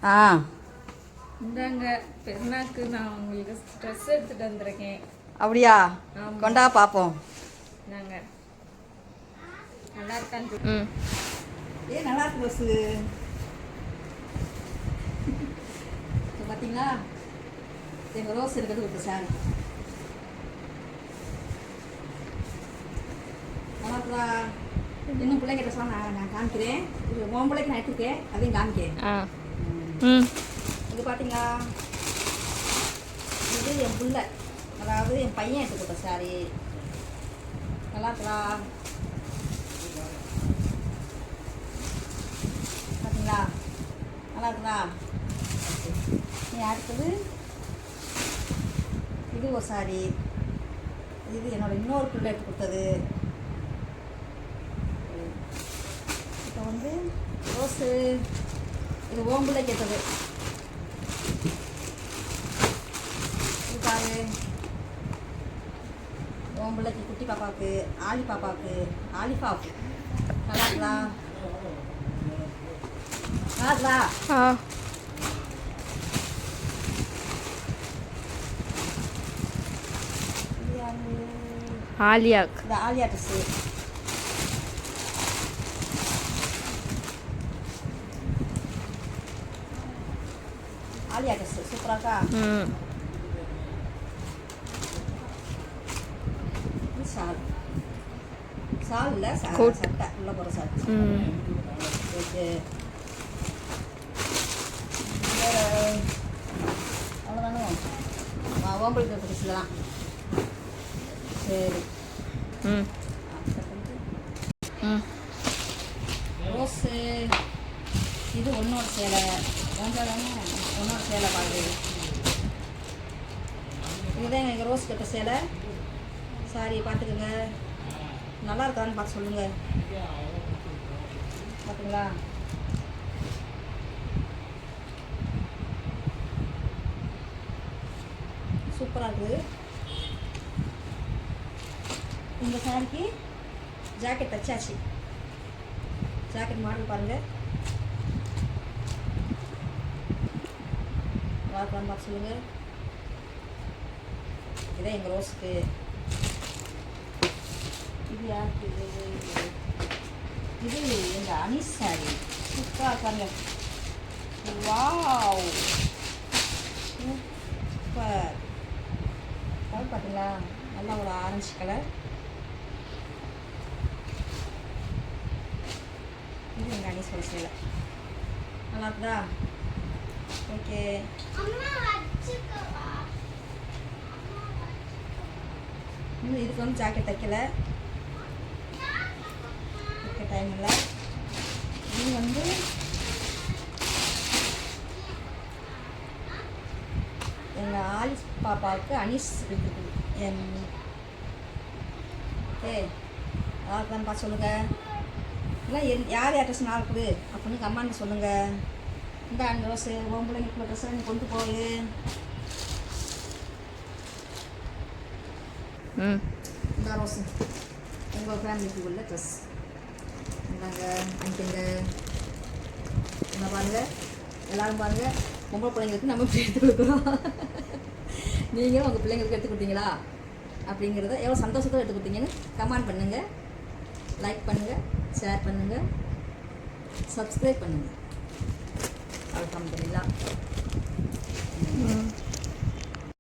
ஆ இந்தாங்க பெருநாக்கு நான் உங்களுக்கு ட்ரெஸ் எடுத்துட்டு வந்திருக்கேன். அப்படியா? ஆமா. கொண்டா பார்ப்போம். நாங்க நல்லா இருக்கான்னு நல்லா இருக்கு பஸ்ஸு. இப்போ பார்த்தீங்களா எங்கள் ரோஸ் இருக்கிறது ஒரு சாரி நல்லா இருக்குதா? இன்னும் பிள்ளைங்கிட்ட சொன்னால் நான் காமிக்கிறேன். இது உன் பிள்ளைக்கு நான் எடுத்துருக்கேன், அதையும் காமிக்கிறேன். இது பார்த்தீங்களா, இது என் பிள்ளை, அதாவது என் பையன் எடுத்து கொடுத்த சாரி. நல்லா இருக்குதா? பார்த்தீங்களா நல்லா இருக்குதா? நீ அடுத்தது இது ஒரு சாரி. இது என்னோட இன்னொரு பிள்ளை எடுத்து கொடுத்தது. இப்போ வந்து ரோஸு இது ஓம் பிள்ளை கேட்டது. இது பாரு, ஓம் பிள்ளைக்கு, குட்டி பாப்பாவுக்கு, ஆலி பாப்பாவுக்கு, ஆலிஃபாவுக்கு. நல்லா இருக்கலாம். நல்லா ஆலியாக். இந்த ஆலியா ட்ரெஸ்ஸு. ஆலியா ட்ரெஸ்ஸு சூப்பராக்கா. இது ஷால். ஷால் இல்லை, சட்டை உள்ள போகிற சட்டை. ஓகே, அவ்வளோதானோ? ஓம்பளுக்கு ட்ரெஸ்ஸில் தான். சரி. ரோஸு இது ஒன்னோட சேலை. ஒன்னோட சேலை பாரு. இதுதான் எங்கள் ரோஸ் கட்ட சேலை. சாரி பார்த்துக்குங்க, நல்லா இருக்கான்னு பார்த்து சொல்லுங்கள். பார்த்துங்களா? சூப்பராக இருக்குது. இந்த சாரிக்கு ஜாக்கெட் தச்சாச்சு. ஜாக்கெட் மாடல் பாருங்கள், பார்க்கலாம் பார்த்து சொல்லுங்கள். இதான் எங்கள் ரோஸுக்கு. இது யாருக்கு? இது எங்கள் அனீஸ் சாரி. சூப்பராக இருக்காங்க. Wow, super. கலர் பார்த்தீங்களா? நல்லா ஒரு ஆரஞ்சு கலர். இது எங்கள் அனீஸோட சேலை. நல்லா இருக்குதா? ஓகே, இன்னும் இதுக்கு வந்து ஜாக்கெட் தைக்கல, தைக்க டைம் இல்லை. இது வந்து எங்கள் ஆலிஸ் பாப்பாவுக்கு அனீஸ் இருக்குது. ஓகே, யாருக்குதான் பார்த்து சொல்லுங்கள். இல்லை யார் யார் ட்ரெஸ் நல்லா இருக்குது அப்படின்னு கம்மான்னு சொல்லுங்கள். இந்த அந்த ட்ரெஸ்ஸு உன் பிள்ளைங்களுக்கு ட்ரெஸ்ஸை நீ கொண்டு போய். இந்த ரோஸு உங்கள் ஃபேமிலிக்கு உள்ள ட்ரெஸ். இந்தாங்க அனுப்பிங்க. என்ன பாருங்கள், எல்லோரும் பாருங்கள். பொம்பளை பிள்ளைங்களுக்கு நம்ம இப்படி எடுத்து கொடுக்குறோம். நீங்களும் உங்கள் பிள்ளைங்களுக்கு எடுத்து கொடுத்தீங்களா அப்படிங்கிறத எவ்வளோ சந்தோஷத்தோடு எடுத்து கொடுத்தீங்கன்னு கமெண்ட் பண்ணுங்கள், லைக் பண்ணுங்கள், ஷேர் பண்ணுங்கள், சப்ஸ்கிரைப் பண்ணுங்கள். அல்ஹம்துலில்லாஹ்.